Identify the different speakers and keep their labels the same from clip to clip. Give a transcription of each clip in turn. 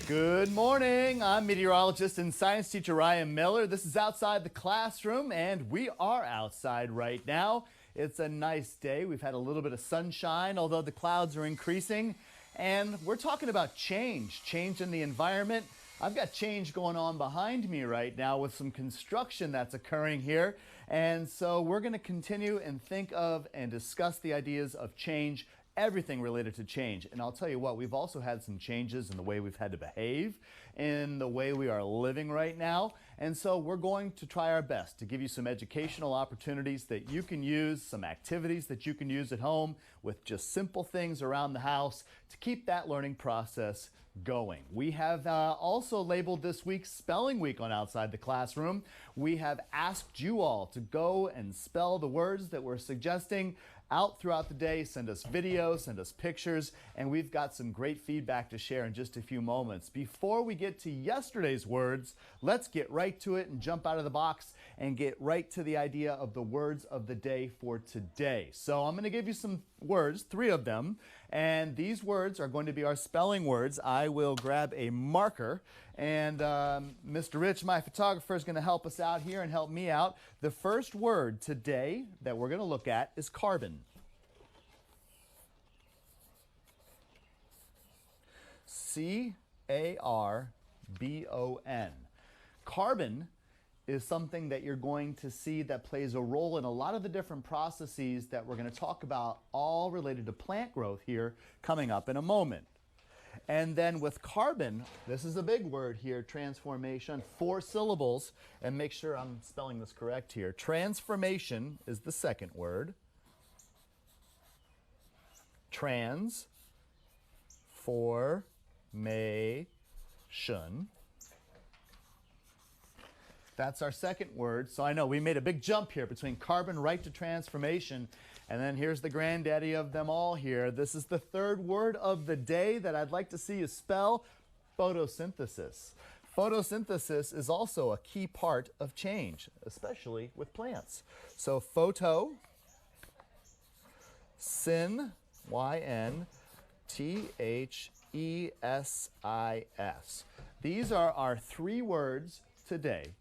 Speaker 1: Good morning. I'm meteorologist and science teacher Ryan Miller. This is Outside the Classroom, and we are outside right now. It's a nice day. We've had a little bit of sunshine, although the clouds are increasing. And we're talking about change in the environment. I've got change going on behind me right now with some construction that's occurring here. And so we're going to continue and think of and discuss the ideas of change, everything related to change. And I'll tell you what, we've also had some changes in the way we've had to behave, in the way we are living right now. And so we're going to try our best to give you some educational opportunities that you can use, some activities that you can use at home with just simple things around the house to keep that learning process going. We have also labeled this week Spelling Week on Outside the Classroom. We have asked you all to go and spell the words that we're suggesting out throughout the day. Send us videos, send us pictures, and we've got some great feedback to share in just a few moments. Before we get to yesterday's words, let's get right to it and jump out of the box and get right to the idea of the words of the day for today. So I'm going to give you some words, 3 of them, and these words are going to be our spelling words. I will grab a marker, and Mr. Rich, my photographer, is going to help us out here and help me out. The first word today that we're going to look at is carbon. C-A-R-B-O-N. Carbon is something that you're going to see that plays a role in a lot of the different processes that we're going to talk about, all related to plant growth here coming up in a moment. And then with carbon, this is a big word here, transformation, 4 syllables, and make sure I'm spelling this correct here. Transformation is the second word. Transformation. That's our second word. So I know we made a big jump here between carbon right to transformation. And then here's the granddaddy of them all here. This is the third word of the day that I'd like to see you spell: photosynthesis. Photosynthesis is also a key part of change, especially with plants. So photo, syn, Y-N-T-H-E-S-I-S. These are our 3 words today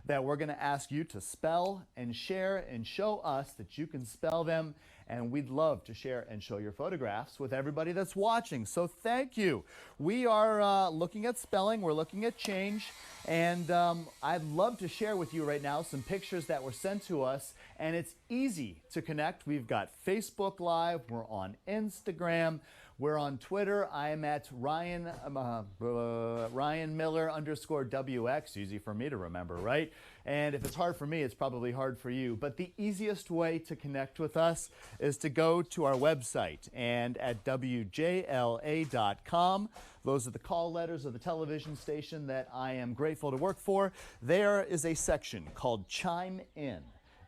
Speaker 1: that we're going to ask you to spell and share and show us that you can spell them, and we'd love to share and show your photographs with everybody that's watching. So thank you. We are looking at spelling, we're looking at change, and I'd love to share with you right now some pictures that were sent to us, and it's easy to connect. We've got Facebook Live, we're on Instagram, we're on Twitter. I'm at Ryan Miller _WX. Easy for me to remember, right? And if it's hard for me, it's probably hard for you. But the easiest way to connect with us is to go to our website, and at WJLA.com. Those are the call letters of the television station that I am grateful to work for. There is a section called Chime In.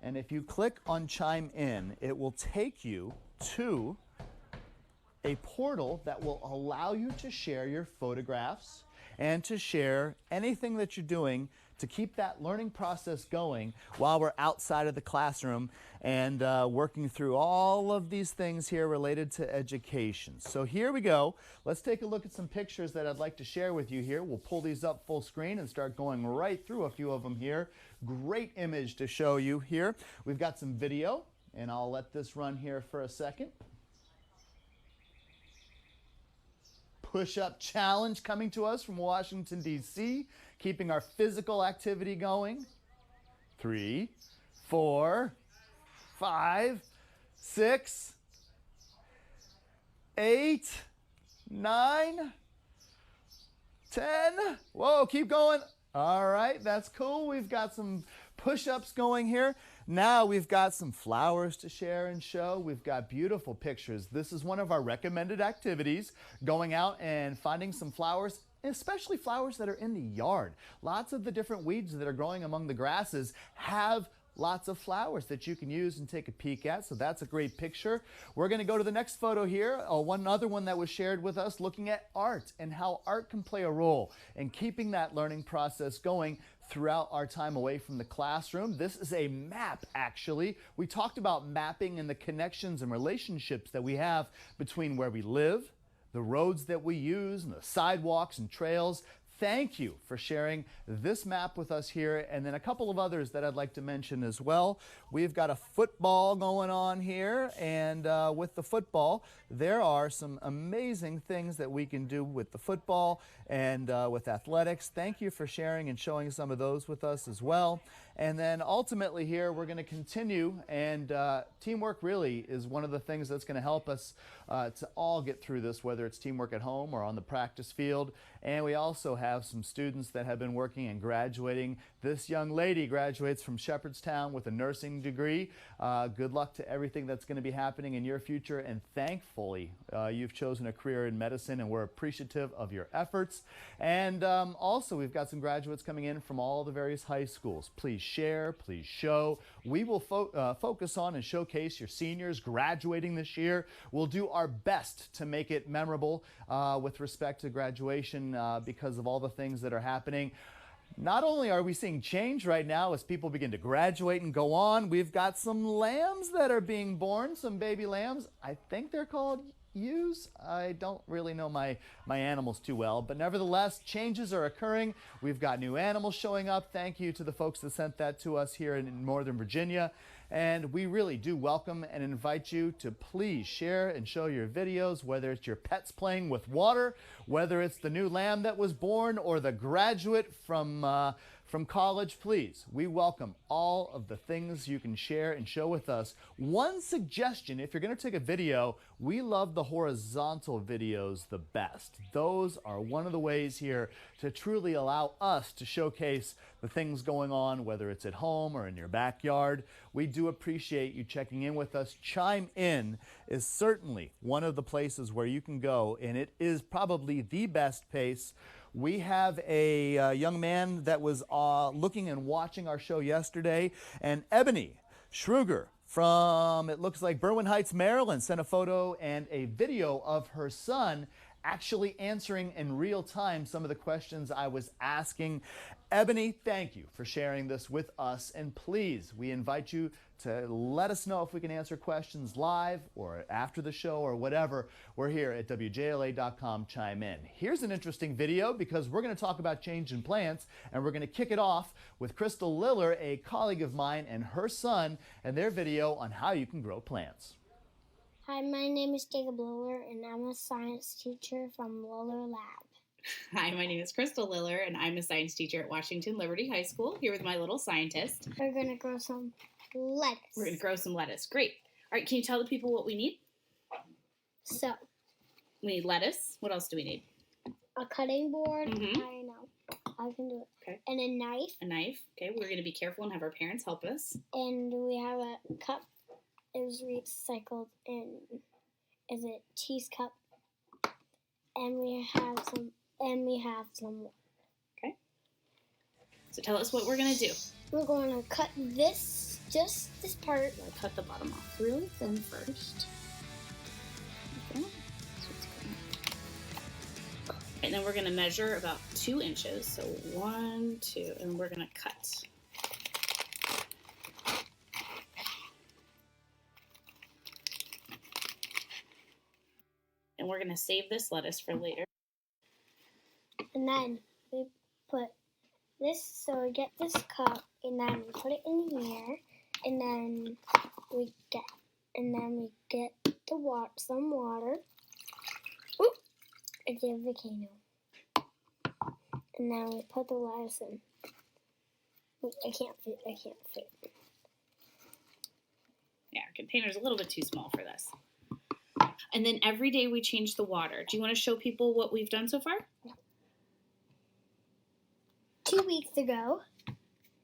Speaker 1: And if you click on Chime In, it will take you to a portal that will allow you to share your photographs and to share anything that you're doing to keep that learning process going while we're outside of the classroom and working through all of these things here related to education. So here we go. Let's take a look at some pictures that I'd like to share with you here. We'll pull these up full screen and start going right through a few of them here. Great image to show you here. We've got some video, and I'll let this run here for a second. Push-up challenge coming to us from Washington, D.C., keeping our physical activity going. 3, 4, 5, 6, 8, 9, 10. Whoa, keep going. All right, that's cool. We've got some push-ups going here. Now we've got some flowers to share and show. We've got beautiful pictures. This is one of our recommended activities, going out and finding some flowers, especially flowers that are in the yard. Lots of the different weeds that are growing among the grasses have lots of flowers that you can use and take a peek at, so that's a great picture. We're going to go to the next photo here, one other one that was shared with us, looking at art and how art can play a role in keeping that learning process going throughout our time away from the classroom. This is a map, actually. We talked about mapping and the connections and relationships that we have between where we live, the roads that we use and the sidewalks and trails. Thank you for sharing this map with us here, and then a couple of others that I'd like to mention as well. We've got a football going on here, and with the football, there are some amazing things that we can do with the football and with athletics. Thank you for sharing and showing some of those with us as well. And then ultimately here, we're going to continue, and teamwork really is one of the things that's going to help us to all get through this, whether it's teamwork at home or on the practice field. And we also have some students that have been working and graduating. This young lady graduates from Shepherdstown with a nursing degree. Good luck to everything that's going to be happening in your future, and thankfully you've chosen a career in medicine, and we're appreciative of your efforts. And also we've got some graduates coming in from all the various high schools. Please share, please show. We will focus on and showcase your seniors graduating this year. We'll do our best to make it memorable with respect to graduation because of all the things that are happening. Not only are we seeing change right now as people begin to graduate and go on, we've got some lambs that are being born, some baby lambs. I think they're called ewes. I don't really know my animals too well, but nevertheless, changes are occurring. We've got new animals showing up. Thank you to the folks that sent that to us here in Northern Virginia. And we really do welcome and invite you to please share and show your videos, whether it's your pets playing with water, whether it's the new lamb that was born, or the graduate from college. Please, we welcome all of the things you can share and show with us. One suggestion, if you're going to take a video, we love the horizontal videos the best. Those are one of the ways here to truly allow us to showcase the things going on, whether it's at home or in your backyard. We do appreciate you checking in with us. Chime In is certainly one of the places where you can go, and it is probably the best place. We have a young man that was looking and watching our show yesterday, and Ebony Schruger from, it looks like Berwyn Heights, Maryland, sent a photo and a video of her son actually answering in real time some of the questions I was asking. Ebony, thank you for sharing this with us, and please, we invite you to let us know if we can answer questions live or after the show or whatever. We're here at WJLA.com. Chime in. Here's an interesting video because we're going to talk about change in plants, and we're going to kick it off with Crystal Liller, a colleague of mine, and her son, and their video on how you can grow plants.
Speaker 2: Hi, my name is Jacob Liller, and I'm a science teacher from Liller Lab.
Speaker 3: Hi, my name is Crystal Liller, and I'm a science teacher at Washington Liberty High School, here with my little scientist.
Speaker 2: We're going to grow some lettuce.
Speaker 3: We're going to grow some lettuce. Great. All right, can you tell the people what we need?
Speaker 2: So,
Speaker 3: we need lettuce. What else do we need?
Speaker 2: A cutting board. I know. I can do it.
Speaker 3: Okay.
Speaker 2: And a knife.
Speaker 3: A knife. Okay, we're going to be careful and have our parents help us.
Speaker 2: And we have a cup. It was recycled and is a teacup. And we have some water.
Speaker 3: Okay. So tell us what we're going to do.
Speaker 2: We're going to cut just this part.
Speaker 3: I'll cut the bottom off really thin first. Okay. And then we're going to measure about 2 inches. So 1, 2, and we're going to cut. And we're going to save this lettuce for later.
Speaker 2: And then we put this, so we get this cup, and then we put it in here, and then we get the water, some water. Oop, it's a volcano. And then we put the lettuce in. Wait, I can't fit.
Speaker 3: Yeah, our container's a little bit too small for this. And then every day we change the water. Do you want to show people what we've done so far?
Speaker 2: 2 weeks ago.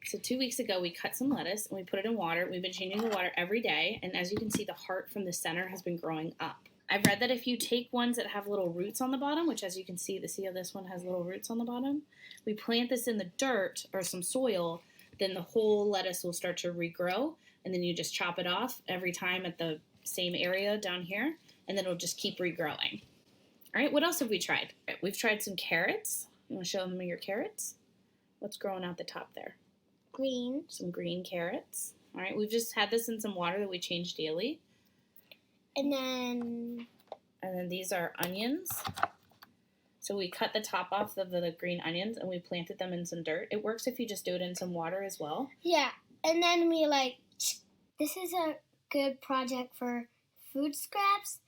Speaker 3: So 2 weeks ago, we cut some lettuce and we put it in water. We've been changing the water every day. And as you can see, the heart from the center has been growing up. I've read that if you take ones that have little roots on the bottom, which as you can see how this one has little roots on the bottom, we plant this in the dirt or some soil, then the whole lettuce will start to regrow. And then you just chop it off every time at the same area down here. And then it'll just keep regrowing. All right, what else have we tried? We've tried some carrots. You want to show them your carrots? What's growing out the top there?
Speaker 2: Green.
Speaker 3: Some green carrots. All right, we've just had this in some water that we change daily.
Speaker 2: And then
Speaker 3: And then these are onions. So we cut the top off of the green onions and we planted them in some dirt. It works if you just do it in some water as well.
Speaker 2: Yeah, and then we this is a good project for food scraps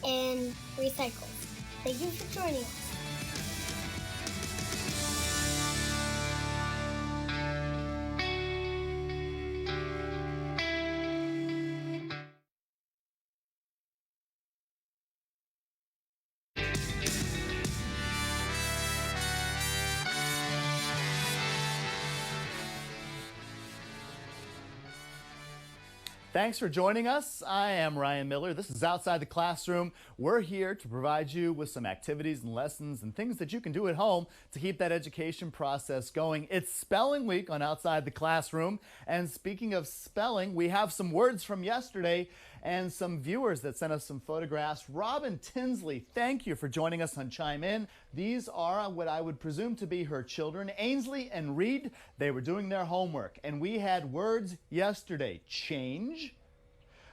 Speaker 2: and recycles. Thank you for joining us.
Speaker 1: Thanks for joining us. I am Ryan Miller. This is Outside the Classroom. We're here to provide you with some activities and lessons and things that you can do at home to keep that education process going. It's Spelling Week on Outside the Classroom. And speaking of spelling, we have some words from yesterday and some viewers that sent us some photographs. Robin Tinsley, thank you for joining us on Chime In. These are what I would presume to be her children, Ainsley and Reed. They were doing their homework, and we had words yesterday: change,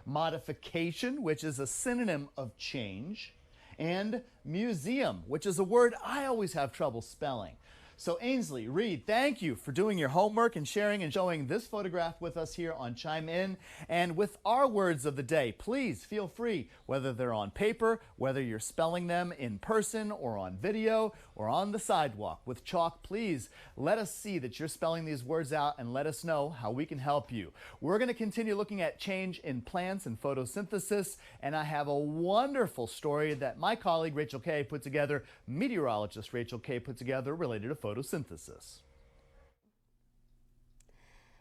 Speaker 1: modification, which is a synonym of change, and museum, which is a word I always have trouble spelling. So Ainsley, Reed, thank you for doing your homework and sharing and showing this photograph with us here on Chime In. And with our words of the day, please feel free, whether they're on paper, whether you're spelling them in person or on video or on the sidewalk with chalk, please let us see that you're spelling these words out and let us know how we can help you. We're going to continue looking at change in plants and photosynthesis, and I have a wonderful story that my colleague Rachel KAYE put together, meteorologist Rachel KAYE put together, related to photosynthesis.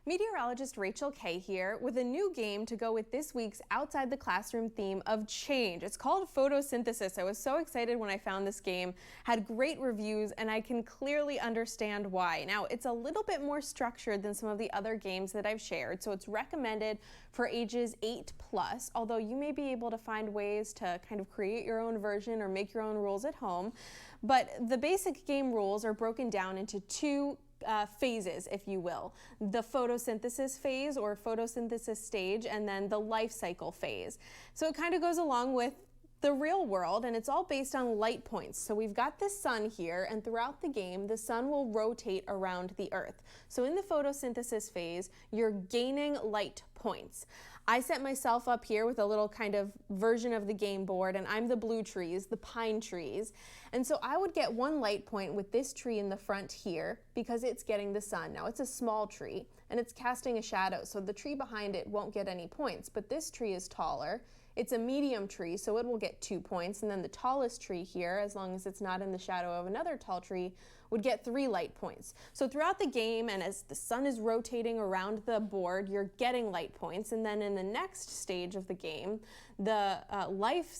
Speaker 4: Meteorologist Rachel KAYE here with a new game to go with this week's Outside the Classroom theme of change. It's called Photosynthesis. I was so excited when I found this game, had great reviews, and I can clearly understand why. Now, it's a little bit more structured than some of the other games that I've shared, so it's recommended for ages 8+, although you may be able to find ways to kind of create your own version or make your own rules at home. But the basic game rules are broken down into two phases, if you will. The photosynthesis phase or photosynthesis stage, and then the life cycle phase. So it kind of goes along with the real world, and it's all based on light points. So we've got this sun here, and throughout the game, the sun will rotate around the earth. So in the photosynthesis phase, you're gaining light points. I set myself up here with a little kind of version of the game board, and I'm the blue trees, the pine trees. And so I would get 1 light point with this tree in the front here because it's getting the sun. Now it's a small tree and it's casting a shadow, so the tree behind it won't get any points, but this tree is taller. It's a medium tree, so it will get 2 points, and then the tallest tree here, as long as it's not in the shadow of another tall tree, would get 3 light points. So throughout the game, and as the sun is rotating around the board, you're getting light points, and then in the next stage of the game, the life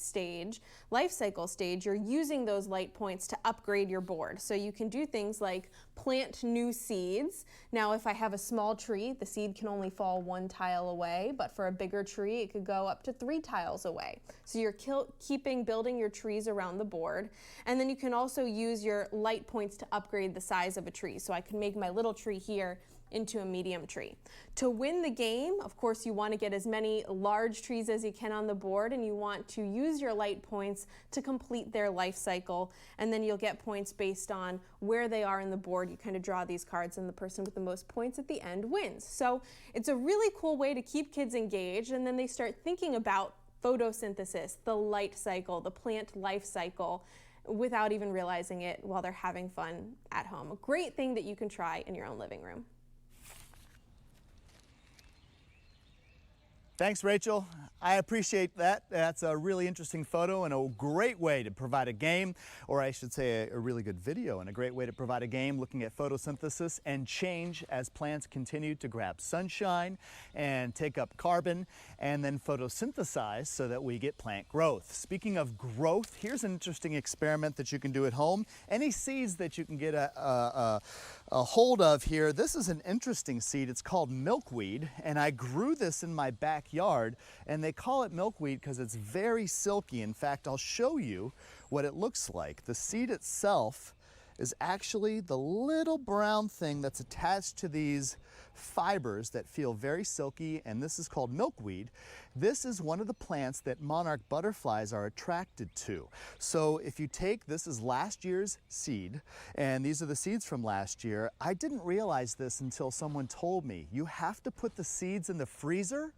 Speaker 4: cycle stage, you're using those light points to upgrade your board. So you can do things like plant new seeds. Now, if I have a small tree, the seed can only fall 1 tile away, but for a bigger tree, it could go up to 3 tiles away. So you're building your trees around the board. And then you can also use your light points to upgrade the size of a tree. So I can make my little tree here into a medium tree. To win the game, of course, you want to get as many large trees as you can on the board, and you want to use your light points to complete their life cycle, and then you'll get points based on where they are in the board. You kind of draw these cards, and the person with the most points at the end wins. So it's a really cool way to keep kids engaged, and then they start thinking about photosynthesis, the light cycle, the plant life cycle, without even realizing it while they're having fun at home. A great thing that you can try in your own living room.
Speaker 1: Thanks, Rachel. I appreciate that. That's a really interesting photo and a great way to provide a game, or I should say a really good video, and a great way to provide a game looking at photosynthesis and change as plants continue to grab sunshine and take up carbon and then photosynthesize so that we get plant growth. Speaking of growth, here's an interesting experiment that you can do at home. Any seeds that you can get a hold of here, this is an interesting seed. It's called milkweed, and I grew this in my backyard, and they call it milkweed because it's very silky. In fact, I'll show you what it looks like. The seed itself is actually the little brown thing that's attached to these fibers that feel very silky, and this is called milkweed. This is one of the plants that monarch butterflies are attracted to. So if you take, this is last year's seed, and these are the seeds from last year. I didn't realize this until someone told me. You have to put the seeds in the freezer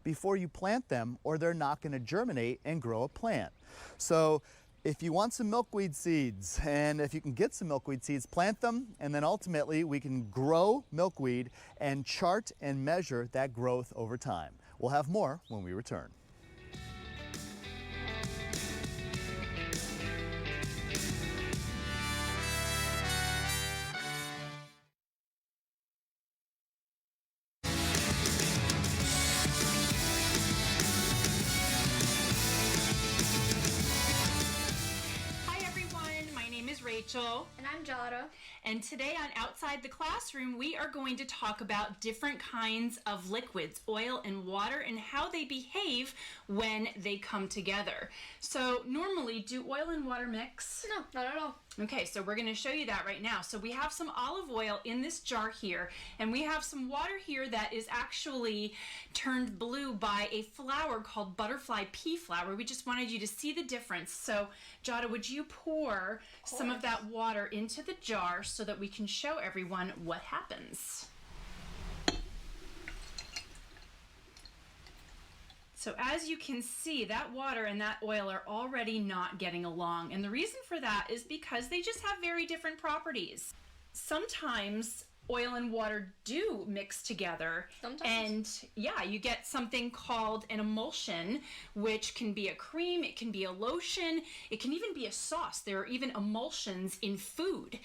Speaker 1: before you plant them, or they're not going to germinate and grow a plant. So if you want some milkweed seeds, and if you can get some milkweed seeds, plant them, and then ultimately we can grow milkweed and chart and measure that growth over time. We'll have more when we return.
Speaker 5: Rachel.
Speaker 2: And I'm Jada.
Speaker 5: And today on Outside the Classroom, we are going to talk about different kinds of liquids, oil and water, and how they behave when they come together. So normally, do oil and water mix?
Speaker 2: No, not at all.
Speaker 5: Okay, so we're going to show you that right now. So we have some olive oil in this jar here, and we have some water here that is actually turned blue by a flower called butterfly pea flower. We just wanted you to see the difference. So Jada, would you pour some of that water into the jar so that we can show everyone what happens? So as you can see, that water and that oil are already not getting along. And the reason for that is because they just have very different properties. Sometimes oil and water do mix together.
Speaker 2: Sometimes.
Speaker 5: And yeah, you get something called an emulsion, which can be a cream, it can be a lotion, it can even be a sauce. There are even emulsions in food.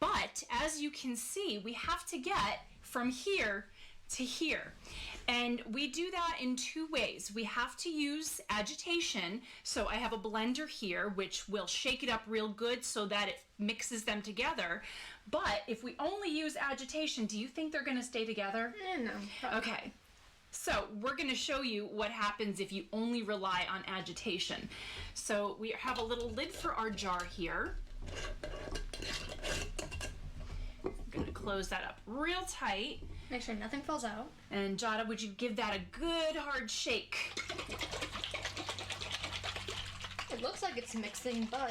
Speaker 5: But as you can see, we have to get from here to here. And we do that in two ways. We have to use agitation. So I have a blender here, which will shake it up real good so that it mixes them together. But if we only use agitation, do you think they're going to stay together?
Speaker 2: No. Probably.
Speaker 5: Okay. So we're going to show you what happens if you only rely on agitation. So we have a little lid for our jar here. I'm going to close that up real tight.
Speaker 2: Make sure nothing falls out.
Speaker 5: And Jada, would you give that a good hard shake?
Speaker 2: It looks like it's mixing, but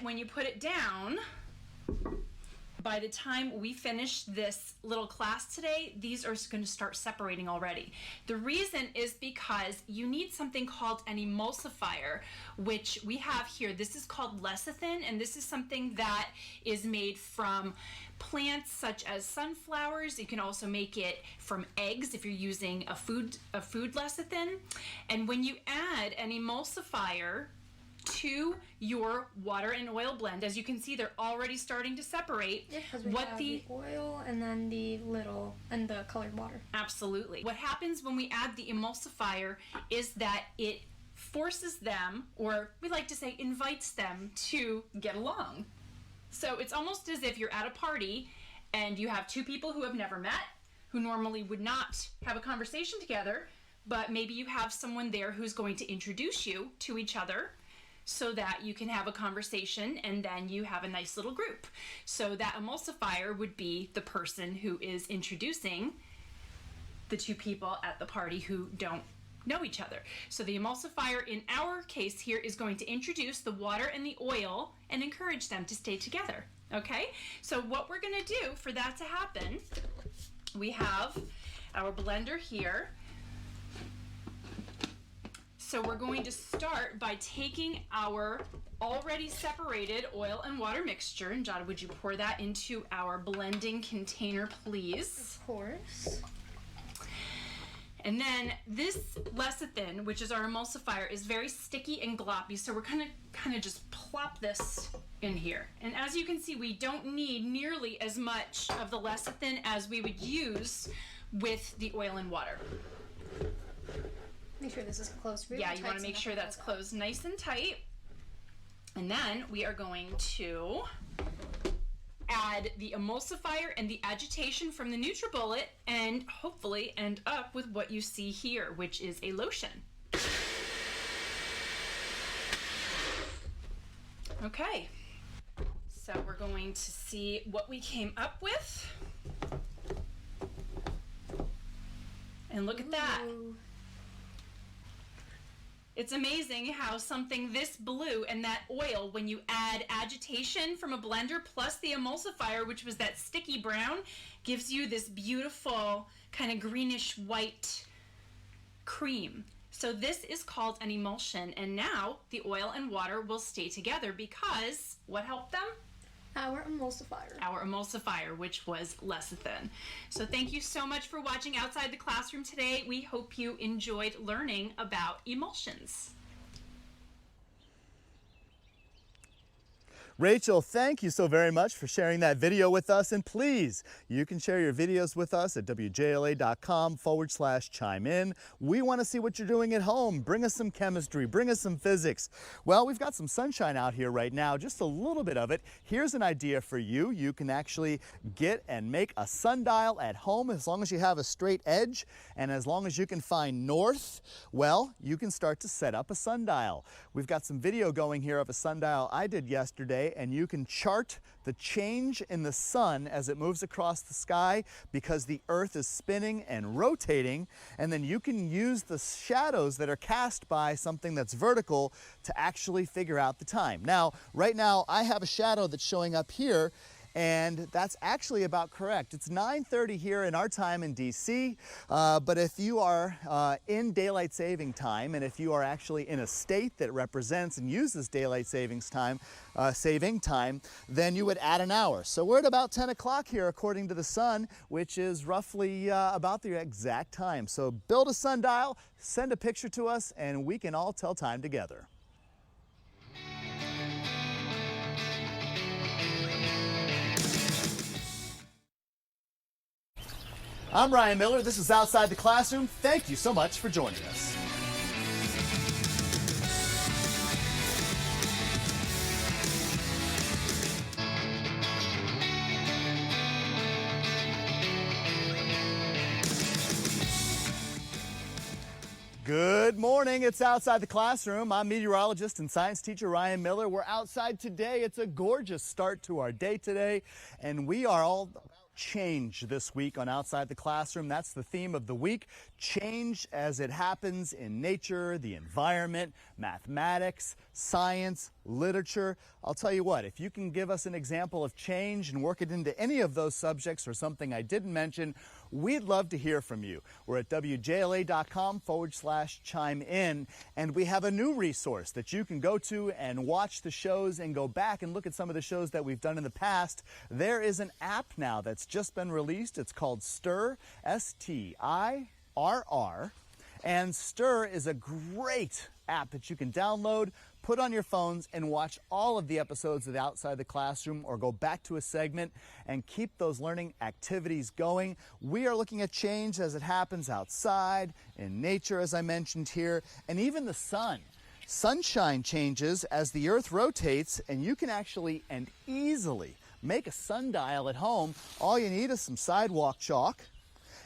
Speaker 5: when you put it down, by the time we finish this little class today, these are going to start separating already. The reason is because you need something called an emulsifier, which we have here. This is called lecithin, and this is something that is made from plants such as sunflowers. You can also make it from eggs if you're using a food lecithin. And when you add an emulsifier to your water and oil blend, as you can see, they're already starting to separate.
Speaker 2: yeah, because we have the oil and then the colored water.
Speaker 5: Absolutely. What happens when we add the emulsifier is that it forces them, or we like to say invites them, to get along. So it's almost as if you're at a party and you have two people who have never met, who normally would not have a conversation together, but maybe you have someone there who's going to introduce you to each other so that you can have a conversation, and then you have a nice little group. So that emulsifier would be the person who is introducing the two people at the party who don't know each other. So the emulsifier in our case here is going to introduce the water and the oil and encourage them to stay together. Okay? So what we're going to do for that to happen, we have our blender here. So we're going to start by taking our already separated oil and water mixture, and Jada, would you pour that into our blending container, please?
Speaker 2: Of course.
Speaker 5: And then this lecithin, which is our emulsifier, is very sticky and gloppy, so we're gonna kind of just plop this in here. And as you can see, we don't need nearly as much of the lecithin as we would use with the oil and water.
Speaker 2: Make sure this is closed really
Speaker 5: Yeah,
Speaker 2: tight.
Speaker 5: you want to make sure that's closed nice and tight. And then we are going to add the emulsifier and the agitation from the NutriBullet and hopefully end up with what you see here, which is a lotion. Okay, So we're going to see what we came up with. And look at that. It's amazing how something this blue and that oil, when you add agitation from a blender plus the emulsifier, which was that sticky brown, gives you this beautiful kind of greenish white cream. So this is called an emulsion, and now the oil and water will stay together because what helped them?
Speaker 6: Our emulsifier.
Speaker 5: Our emulsifier, which was lecithin. So thank you so much for watching Outside the Classroom today. We hope you enjoyed learning about emulsions.
Speaker 1: Rachel, thank you so very much for sharing that video with us. And please, you can share your videos with us at WJLA.com/chime in. We want to see what you're doing at home. Bring us some chemistry, bring us some physics. Well, we've got some sunshine out here right now, just a little bit of it. Here's an idea for you. You can actually get and make a sundial at home as long as you have a straight edge and as long as you can find north. Well, you can start to set up a sundial. We've got some video going here of a sundial I did yesterday, and you can chart the change in the sun as it moves across the sky because the earth is spinning and rotating, and then you can use the shadows that are cast by something that's vertical to actually figure out the time. Now, right now I have a shadow that's showing up here, and that's actually about correct. It's 9:30 here in our time in DC, but if you are in daylight saving time, and if you are actually in a state that represents and uses daylight savings time, saving time, then you would add an hour. So we're at about 10 o'clock here according to the sun, which is roughly about the exact time. So build a sundial, send a picture to us, and we can all tell time together. I'm Ryan Miller. This is Outside the Classroom. Thank you so much for joining us. Good morning. It's Outside the Classroom. I'm meteorologist and science teacher Ryan Miller. We're outside today. It's a gorgeous start to our day today, and we are all about change this week on Outside the Classroom. That's the theme of the week. Change as it happens in nature, the environment, mathematics, science, literature. I'll tell you what, if you can give us an example of change and work it into any of those subjects or something I didn't mention, we'd love to hear from you. We're at WJLA.com/chime in, and we have a new resource that you can go to and watch the shows and go back and look at some of the shows that we've done in the past. There is an app now that's just been released. It's called STIRR, STIRR, and STIRR is a great app that you can download, put on your phones, and watch all of the episodes of Outside the Classroom or go back to a segment and keep those learning activities going. We are looking at change as it happens outside, in nature, as I mentioned here, and even the sun. Sunshine changes as the earth rotates, and you can actually and easily make a sundial at home. All you need is some sidewalk chalk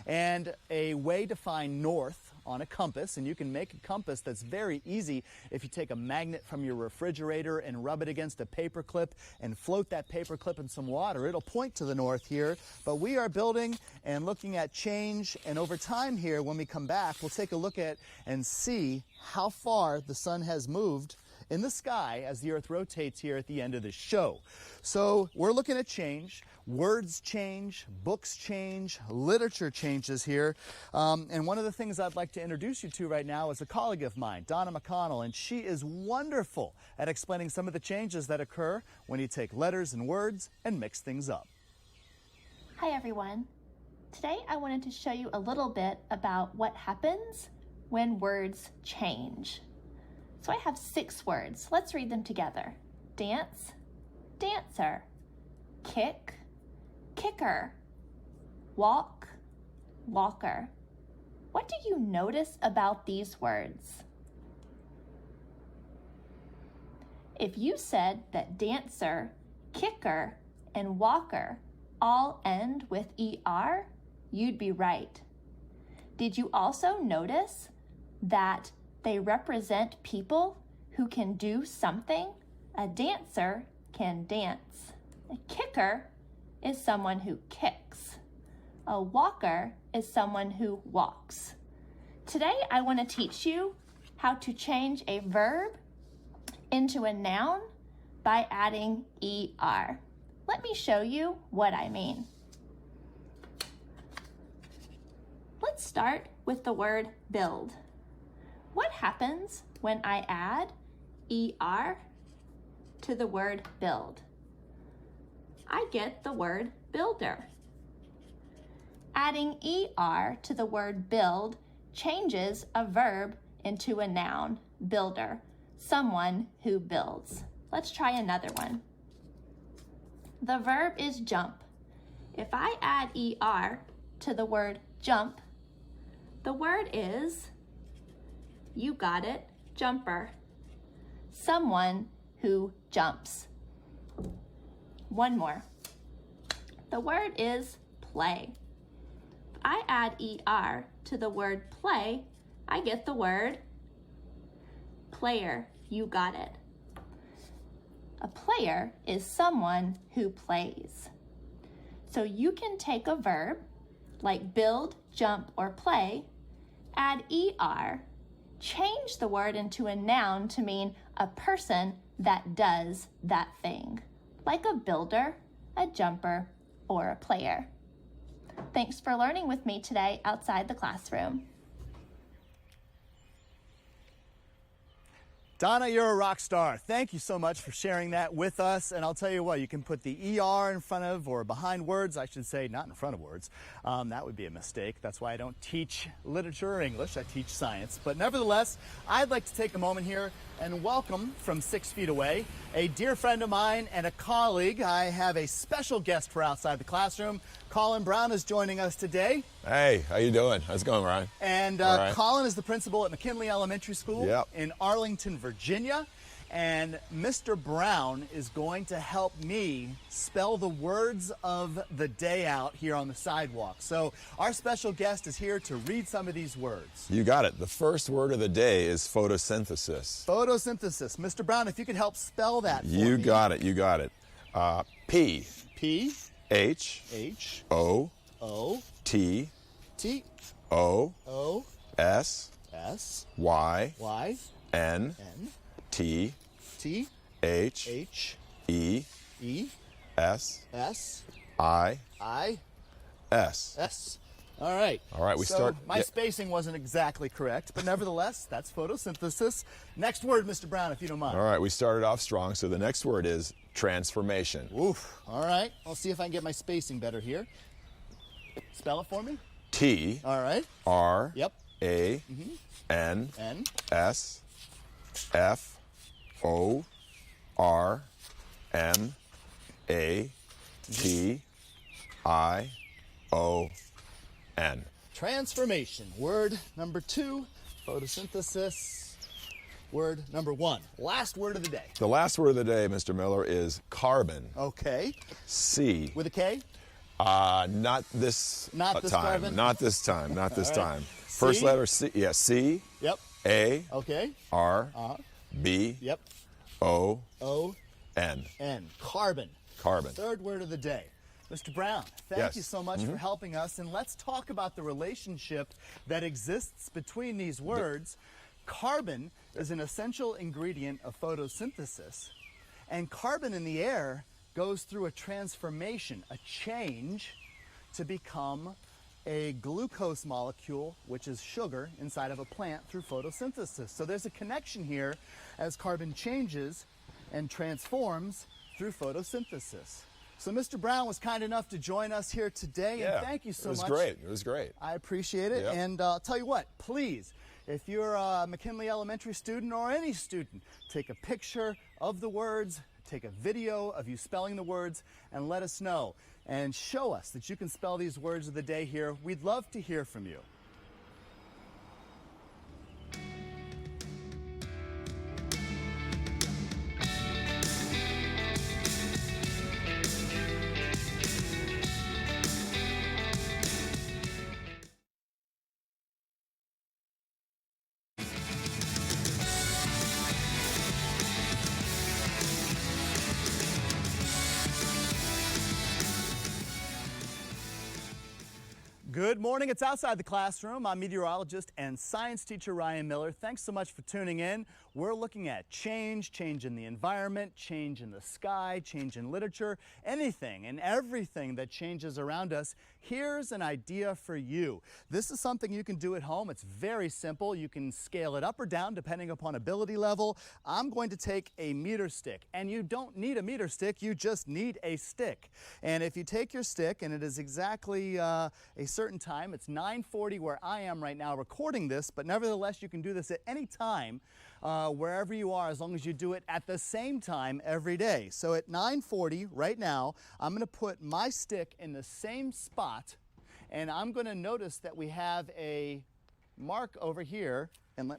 Speaker 1: and a way to find north on a compass, and you can make a compass that's very easy if you take a magnet from your refrigerator and rub it against a paper clip and float that paper clip in some water. It'll point to the north here, but we are building and looking at change, and over time here, when we come back, we'll take a look at and see how far the sun has moved in the sky as the earth rotates here at the end of this show. So we're looking at change. Words change, books change, literature changes here. And one of the things I'd like to introduce you to right now is a colleague of mine, Donna McConnell, and she is wonderful at explaining some of the changes that occur when you take letters and words and mix things up.
Speaker 7: Hi everyone. Today I wanted to show you a little bit about what happens when words change. So I have 6 words. Let's read them together. Dance, dancer, kick, kicker, walk, walker. What do you notice about these words? If you said that dancer, kicker, and walker all end with ER, you'd be right. Did you also notice that they represent people who can do something? A dancer can dance. A kicker is someone who kicks. A walker is someone who walks. Today, I want to teach you how to change a verb into a noun by adding ER. Let me show you what I mean. Let's start with the word build. What happens when I add ER to the word build? I get the word builder. Adding ER to the word build changes a verb into a noun, builder, someone who builds. Let's try another one. The verb is jump. If I add ER to the word jump, the word is, you got it, jumper, someone who jumps. One more. The word is play. If I add ER to the word play, I get the word player, you got it. A player is someone who plays. So you can take a verb like build, jump, or play, add ER, change the word into a noun to mean a person that does that thing, like a builder, a jumper, or a player. Thanks for learning with me today outside the classroom.
Speaker 1: Donna, you're a rock star. Thank you so much for sharing that with us. And I'll tell you what, you can put the ER in front of or behind words. I should say not in front of words. That would be a mistake. That's why I don't teach literature or English. I teach science. But nevertheless, I'd like to take a moment here and welcome from 6 feet away a dear friend of mine and a colleague. I have a special guest for Outside the Classroom. Colin Brown is joining us today.
Speaker 8: Hey, how you doing? How's it going, Ryan?
Speaker 1: And
Speaker 8: right.
Speaker 1: Colin is the principal at McKinley Elementary School in Arlington, Virginia. And Mr. Brown is going to help me spell the words of the day out here on the sidewalk. So our special guest is here to read some of these words.
Speaker 8: You got it. The first word of the day is photosynthesis.
Speaker 1: Photosynthesis. Mr. Brown, if you could help spell that for me.
Speaker 8: You got it. You got it. P.
Speaker 1: P.
Speaker 8: H.
Speaker 1: H.
Speaker 8: O.
Speaker 1: O.
Speaker 8: T.
Speaker 1: T.
Speaker 8: O.
Speaker 1: O.
Speaker 8: S.
Speaker 1: S.
Speaker 8: Y.
Speaker 1: Y.
Speaker 8: N.
Speaker 1: N.
Speaker 8: T.
Speaker 1: T.
Speaker 8: H.
Speaker 1: H.
Speaker 8: E.
Speaker 1: E.
Speaker 8: S.
Speaker 1: S.
Speaker 8: I.
Speaker 1: I.
Speaker 8: S.
Speaker 1: S. All right.
Speaker 8: All right, we
Speaker 1: so
Speaker 8: start.
Speaker 1: My spacing wasn't exactly correct, but nevertheless, that's photosynthesis. Next word, Mr. Brown, if you don't mind.
Speaker 8: All right, we started off strong, so the next word is transformation.
Speaker 1: Oof. All right. I'll see if I can get my spacing better here. Spell it for me.
Speaker 8: T.
Speaker 1: All right.
Speaker 8: R.
Speaker 1: Yep.
Speaker 8: A. N.
Speaker 1: N.
Speaker 8: S. F. O. R. M. A. T. I. O. N.
Speaker 1: Transformation. Word number 2, photosynthesis. Word number 1. Last word of the day.
Speaker 8: The last word of the day, Mr. Miller, is carbon.
Speaker 1: Okay.
Speaker 8: C.
Speaker 1: With a K?
Speaker 8: Not this
Speaker 1: Not this
Speaker 8: time.
Speaker 1: carbon?
Speaker 8: Not this time. Not this
Speaker 1: All right.
Speaker 8: time. First
Speaker 1: C?
Speaker 8: letter C. Yeah, C.
Speaker 1: Yep.
Speaker 8: A.
Speaker 1: Okay.
Speaker 8: R. B.
Speaker 1: Yep.
Speaker 8: O.
Speaker 1: O.
Speaker 8: N.
Speaker 1: N. Carbon.
Speaker 8: Carbon.
Speaker 1: Third word of the day. Mr. Brown, thank
Speaker 8: Yes.
Speaker 1: you so much for helping us, and let's talk about the relationship that exists between these words. Carbon is an essential ingredient of photosynthesis, and carbon in the air goes through a transformation, a change, to become a glucose molecule, which is sugar inside of a plant through photosynthesis. So there's a connection here as carbon changes and transforms through photosynthesis. So Mr. Brown was kind enough to join us here today, and thank you so much.
Speaker 8: It was great. It was great.
Speaker 1: I appreciate it,
Speaker 8: Yep.
Speaker 1: and I'll tell you what, please, if you're a McKinley Elementary student or any student, take a picture of the words, take a video of you spelling the words, and let us know, and show us that you can spell these words of the day here. We'd love to hear from you. Good morning. It's Outside the Classroom. I'm meteorologist and science teacher Ryan Miller. Thanks so much for tuning in. We're looking at change in the environment, change in the sky, change in literature, anything and everything that changes around us. Here's an idea for you. This is something you can do at home. It's very simple. You can scale it up or down depending upon ability level. I'm going to take a meter stick, and you don't need a meter stick. You just need a stick. And if you take your stick, and it is exactly a certain time, it's 9:40 where I am right now recording this, but nevertheless you can do this at any time wherever you are, as long as you do it at the same time every day. So at 9:40 right now, I'm going to put my stick in the same spot, and I'm going to notice that we have a mark over here. And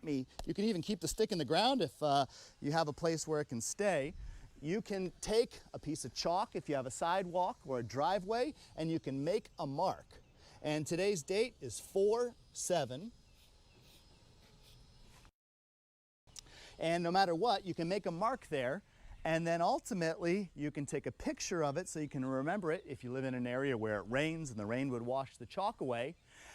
Speaker 1: you can even keep the stick in the ground if you have a place where it can stay. You can take a piece of chalk if you have a sidewalk or a driveway, and you can make a mark. And today's date is 4/7. And no matter what, you can make a mark there, and then ultimately you can take a picture of it so you can remember it if you live in an area where it rains and the rain would wash the chalk away.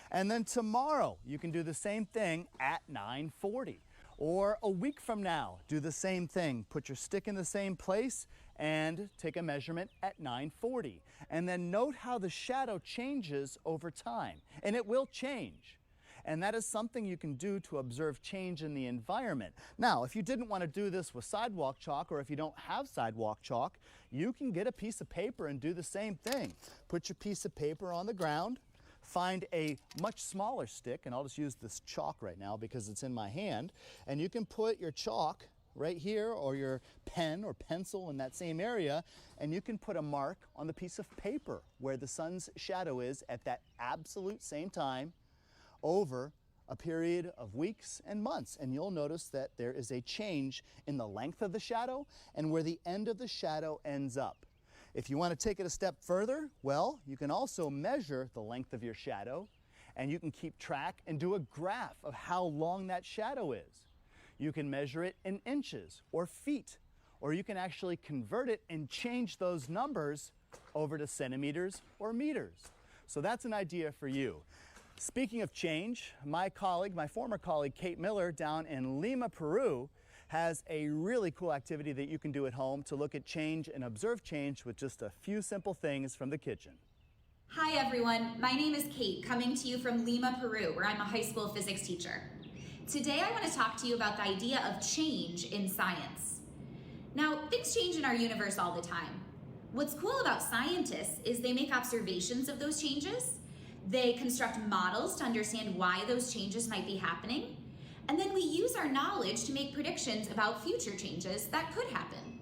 Speaker 1: And then tomorrow you can do the same thing at 9:40. Or a week from now, do the same thing. Put your stick in the same place and take a measurement at 9:40. And then note how the shadow changes over time. And it will change. And that is something you can do to observe change in the environment. Now, if you didn't want to do this with sidewalk chalk, or if you don't have sidewalk chalk, you can get a piece of paper and do the same thing. Put your piece of paper on the ground. Find a much smaller stick, and I'll just use this chalk right now because it's in my hand, and you can put your chalk right here, or your pen or pencil in that same area, and you can put a mark on the piece of paper where the sun's shadow is at that absolute same time over a period of weeks and months, and you'll notice that there is a change in the length of the shadow and where the end of the shadow ends up. If you want to take it a step further, well, you can also measure the length of your shadow, and you can keep track and do a graph of how long that shadow is. You can measure it in inches or feet, or you can actually convert it and change those numbers over to centimeters or meters. So that's an idea for you. Speaking of change, my former colleague, Kate Miller, down in Lima, Peru, has a really cool activity that you can do at home to look at change and observe change with just a few simple things from the kitchen.
Speaker 9: Hi everyone, my name is Kate, coming to you from Lima, Peru, where I'm a high school physics teacher. Today I want to talk to you about the idea of change in science. Now, things change in our universe all the time. What's cool about scientists is they make observations of those changes, they construct models to understand why those changes might be happening, and then we use our knowledge to make predictions about future changes that could happen.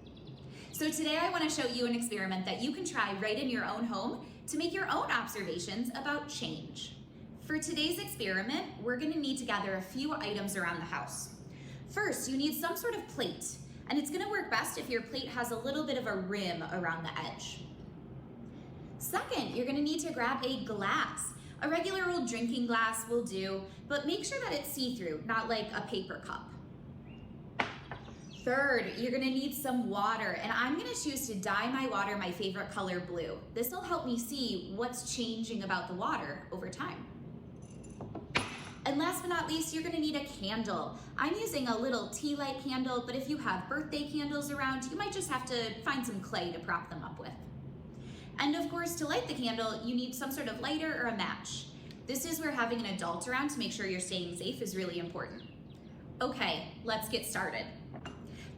Speaker 9: So today I want to show you an experiment that you can try right in your own home to make your own observations about change. For today's experiment, we're going to need to gather a few items around the house. First, you need some sort of plate, and it's going to work best if your plate has a little bit of a rim around the edge. Second, you're going to need to grab a glass. A regular old drinking glass will do, but make sure that it's see-through, not like a paper cup. Third, you're gonna need some water, and I'm gonna choose to dye my water my favorite color, blue. This will help me see what's changing about the water over time. And last but not least, you're gonna need a candle. I'm using a little tea light candle, but if you have birthday candles around, you might just have to find some clay to prop them up with. And of course, to light the candle, you need some sort of lighter or a match. This is where having an adult around to make sure you're staying safe is really important. Okay, let's get started.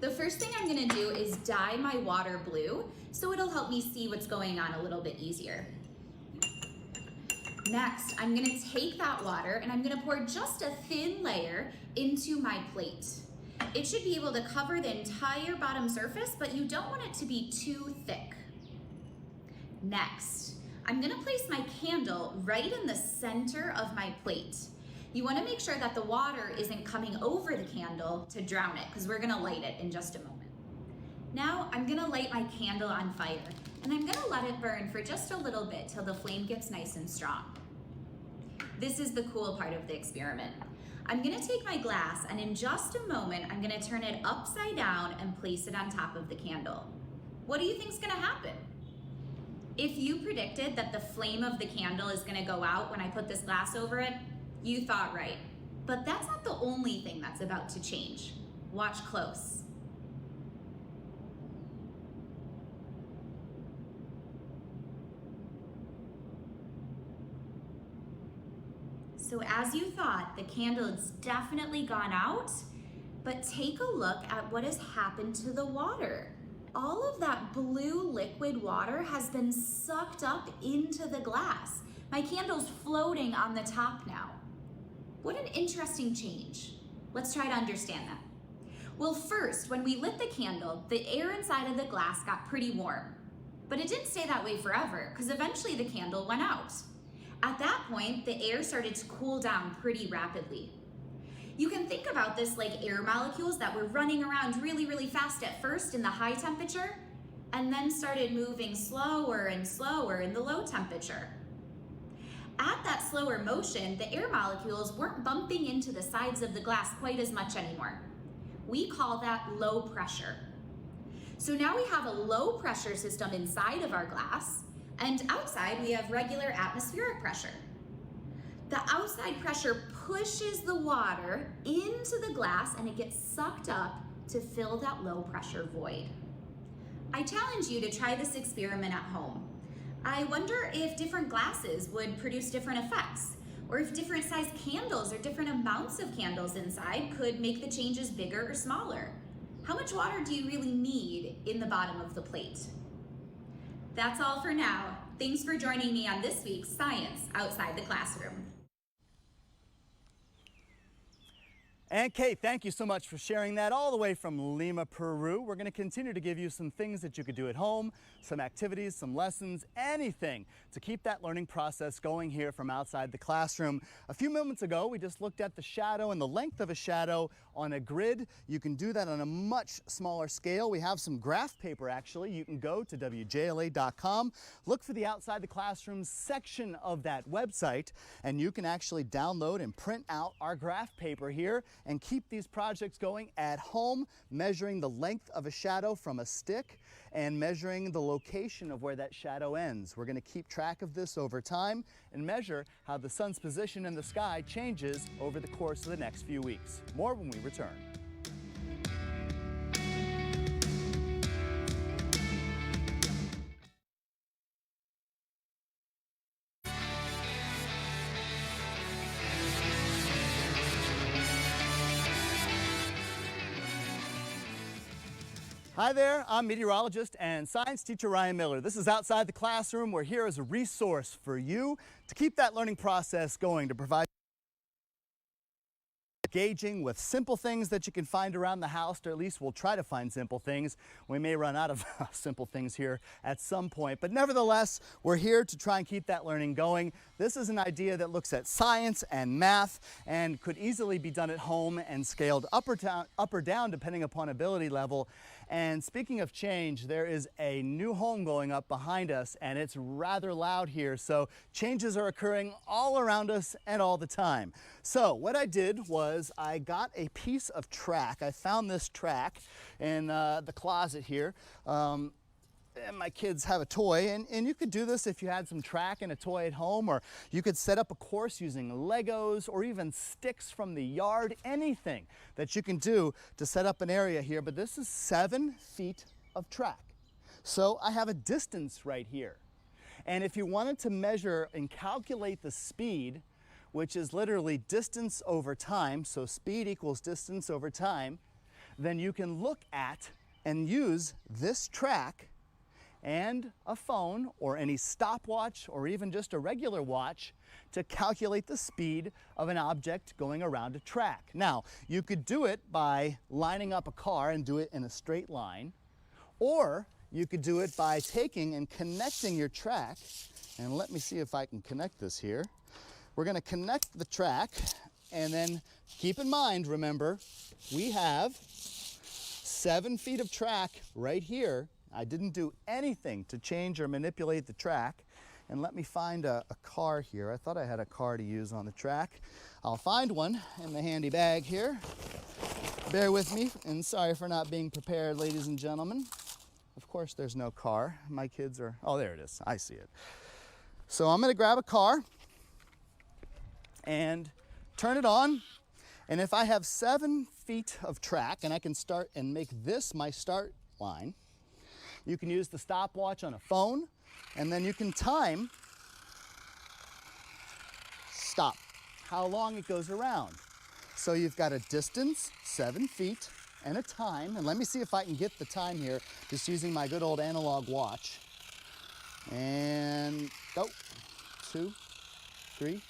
Speaker 9: The first thing I'm gonna do is dye my water blue, so it'll help me see what's going on a little bit easier. Next, I'm gonna take that water and I'm gonna pour just a thin layer into my plate. It should be able to cover the entire bottom surface, but you don't want it to be too thick. Next, I'm gonna place my candle right in the center of my plate. You wanna make sure that the water isn't coming over the candle to drown it, because we're gonna light it in just a moment. Now, I'm gonna light my candle on fire, and I'm gonna let it burn for just a little bit till the flame gets nice and strong. This is the cool part of the experiment. I'm gonna take my glass, and in just a moment, I'm gonna turn it upside down and place it on top of the candle. What do you think's gonna happen? If you predicted that the flame of the candle is gonna go out when I put this glass over it, you thought right. But that's not the only thing that's about to change. Watch close. So as you thought, the candle has definitely gone out, but take a look at what has happened to the water. All of that blue liquid water has been sucked up into the glass. My candle's floating on the top now. What an interesting change. Let's try to understand that. Well, first, when we lit the candle, the air inside of the glass got pretty warm. But it didn't stay that way forever, because eventually the candle went out. At that point, the air started to cool down pretty rapidly. You can think about this like air molecules that were running around really, really fast at first in the high temperature, and then started moving slower and slower in the low temperature. At that slower motion, the air molecules weren't bumping into the sides of the glass quite as much anymore. We call that low pressure. So now we have a low pressure system inside of our glass, and outside we have regular atmospheric pressure. The outside pressure pushes the water into the glass and it gets sucked up to fill that low pressure void. I challenge you to try this experiment at home. I wonder if different glasses would produce different effects, or if different sized candles or different amounts of candles inside could make the changes bigger or smaller. How much water do you really need in the bottom of the plate? That's all for now. Thanks for joining me on this week's Science Outside the Classroom.
Speaker 1: And Kate, thank you so much for sharing that all the way from Lima, Peru. We're going to continue to give you some things that you could do at home, some activities, some lessons, anything to keep that learning process going here from outside the classroom. A few moments ago, we just looked at the shadow and the length of a shadow on a grid. You can do that on a much smaller scale. We have some graph paper actually. You can go to WJLA.com, look for the Outside the Classroom section of that website, and you can actually download and print out our graph paper here and keep these projects going at home, measuring the length of a shadow from a stick and measuring the location of where that shadow ends. We're going to keep track of this over time and measure how the sun's position in the sky changes over the course of the next few weeks. More when we return. Hi there, I'm meteorologist and science teacher Ryan Miller. This is Outside the Classroom. We're here as a resource for you to keep that learning process going, to provide engaging with simple things that you can find around the house, or at least we'll try to find simple things. We may run out of simple things here at some point, but nevertheless, we're here to try and keep that learning going. This is an idea that looks at science and math and could easily be done at home and scaled up or down depending upon ability level. And speaking of change, there is a new home going up behind us and it's rather loud here. So changes are occurring all around us and all the time. So what I did was I got a piece of track. I found this track in the closet here. And my kids have a toy, and you could do this if you had some track and a toy at home, or you could set up a course using Legos or even sticks from the yard, anything that you can do to set up an area here. But this is 7 feet of track. So I have a distance right here. And if you wanted to measure and calculate the speed, which is literally distance over time, so speed equals distance over time, then you can look at and use this track and a phone or any stopwatch or even just a regular watch to calculate the speed of an object going around a track. Now, you could do it by lining up a car and do it in a straight line, or you could do it by taking and connecting your track. And let me see if I can connect this here. We're going to connect the track, and then keep in mind, remember, we have 7 feet of track right here. I didn't do anything to change or manipulate the track. And let me find a car here. I thought I had a car to use on the track. I'll find one in the handy bag here. Bear with me, and sorry for not being prepared, ladies and gentlemen. Of course, there's no car. My kids are, oh, there it is. I see it. So I'm going to grab a car and turn it on. And if I have 7 feet of track and I can start and make this my start line, you can use the stopwatch on a phone, and then you can time stop, how long it goes around. So you've got a distance, 7 feet, and a time. And let me see if I can get the time here, just using my good old analog watch. And go. 2, 3,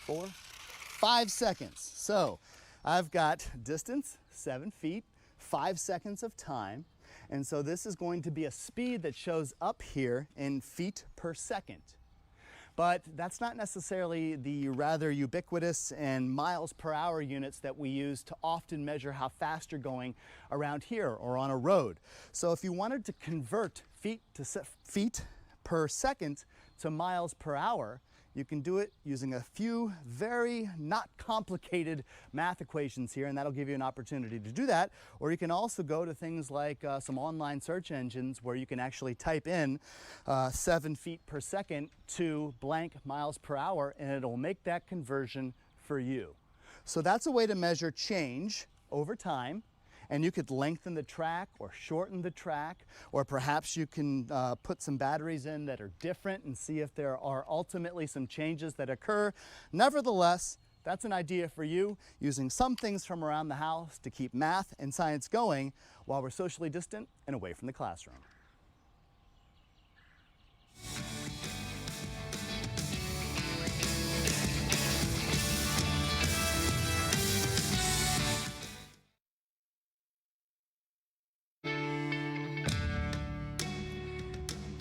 Speaker 1: 4, 5 seconds. So I've got distance, 7 feet, 5 seconds of time. And so this is going to be a speed that shows up here in feet per second. But that's not necessarily the rather ubiquitous and miles per hour units that we use to often measure how fast you're going around here or on a road. So if you wanted to convert feet per second to miles per hour, you can do it using a few very not complicated math equations here, and that'll give you an opportunity to do that. Or you can also go to things like some online search engines where you can actually type in 7 feet per second to blank miles per hour, and it'll make that conversion for you. So that's a way to measure change over time. And you could lengthen the track or shorten the track, or perhaps you can put some batteries in that are different and see if there are ultimately some changes that occur. Nevertheless, that's an idea for you, using some things from around the house to keep math and science going while we're socially distant and away from the classroom.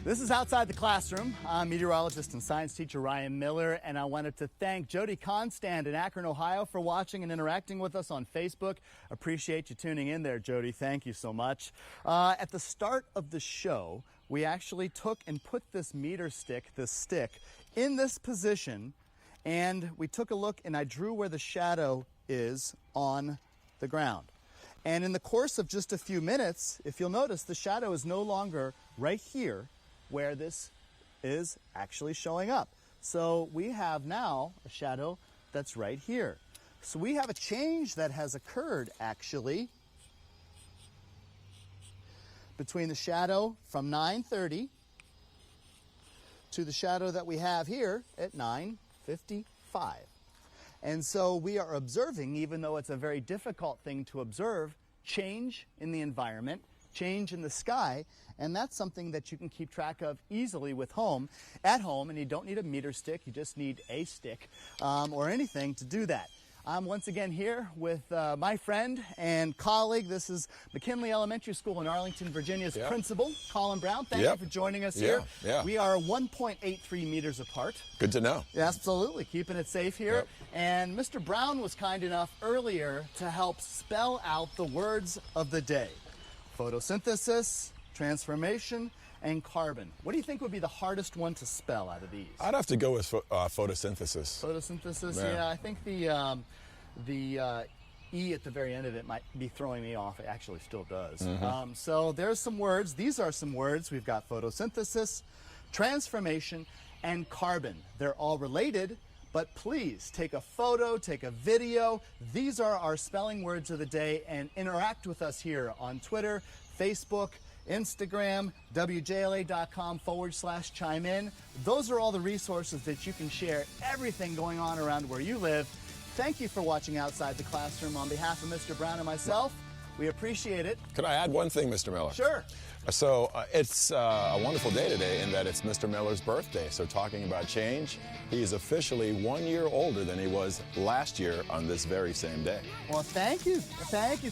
Speaker 1: This is Outside the Classroom. I'm meteorologist and science teacher Ryan Miller, and I wanted to thank Jody Constand in Akron, Ohio for watching and interacting with us on Facebook. Appreciate you tuning in there, Jody. Thank you so much. At the start of the show, we actually took and put this meter stick, in this position, and we took a look and I drew where the shadow is on the ground. And in the course of just a few minutes, if you'll notice, the shadow is no longer right here, where this is actually showing up. So we have now a shadow that's right here. So we have a change that has occurred actually between the shadow from 9:30 to the shadow that we have here at 9:55. And so we are observing, even though it's a very difficult thing to observe, change in the environment, change in the sky, and that's something that you can keep track of easily at home, and you don't need a meter stick, you just need a stick or anything to do that. I'm once again here with my friend and colleague. This is McKinley Elementary School in Arlington, Virginia's principal, Colin Brown. Thank you for joining us here. We are 1.83 meters apart.
Speaker 8: Good to know.
Speaker 1: Absolutely, keeping it safe here. And Mr. Brown was kind enough earlier to help spell out the words of the day: photosynthesis, transformation, and carbon. What do you think would be the hardest one to spell out of these?
Speaker 8: I'd have to go with photosynthesis.
Speaker 1: Photosynthesis, yeah. I think the E at the very end of it might be throwing me off. It actually still does. So there's some words. These are some words. We've got photosynthesis, transformation, and carbon. They're all related, but please take a photo, take a video. These are our spelling words of the day, and interact with us here on Twitter, Facebook, Instagram, WJLA.com/chime in. Those are all the resources that you can share everything going on around where you live. Thank you for watching Outside the Classroom. On behalf of Mr. Brown and myself, we appreciate it.
Speaker 8: Could I add one thing, Mr. Miller?
Speaker 1: Sure.
Speaker 8: So it's a wonderful day today in that it's Mr. Miller's birthday. So talking about change, he is officially 1 year older than he was last year on this very same day.
Speaker 1: Well, thank you. Thank you.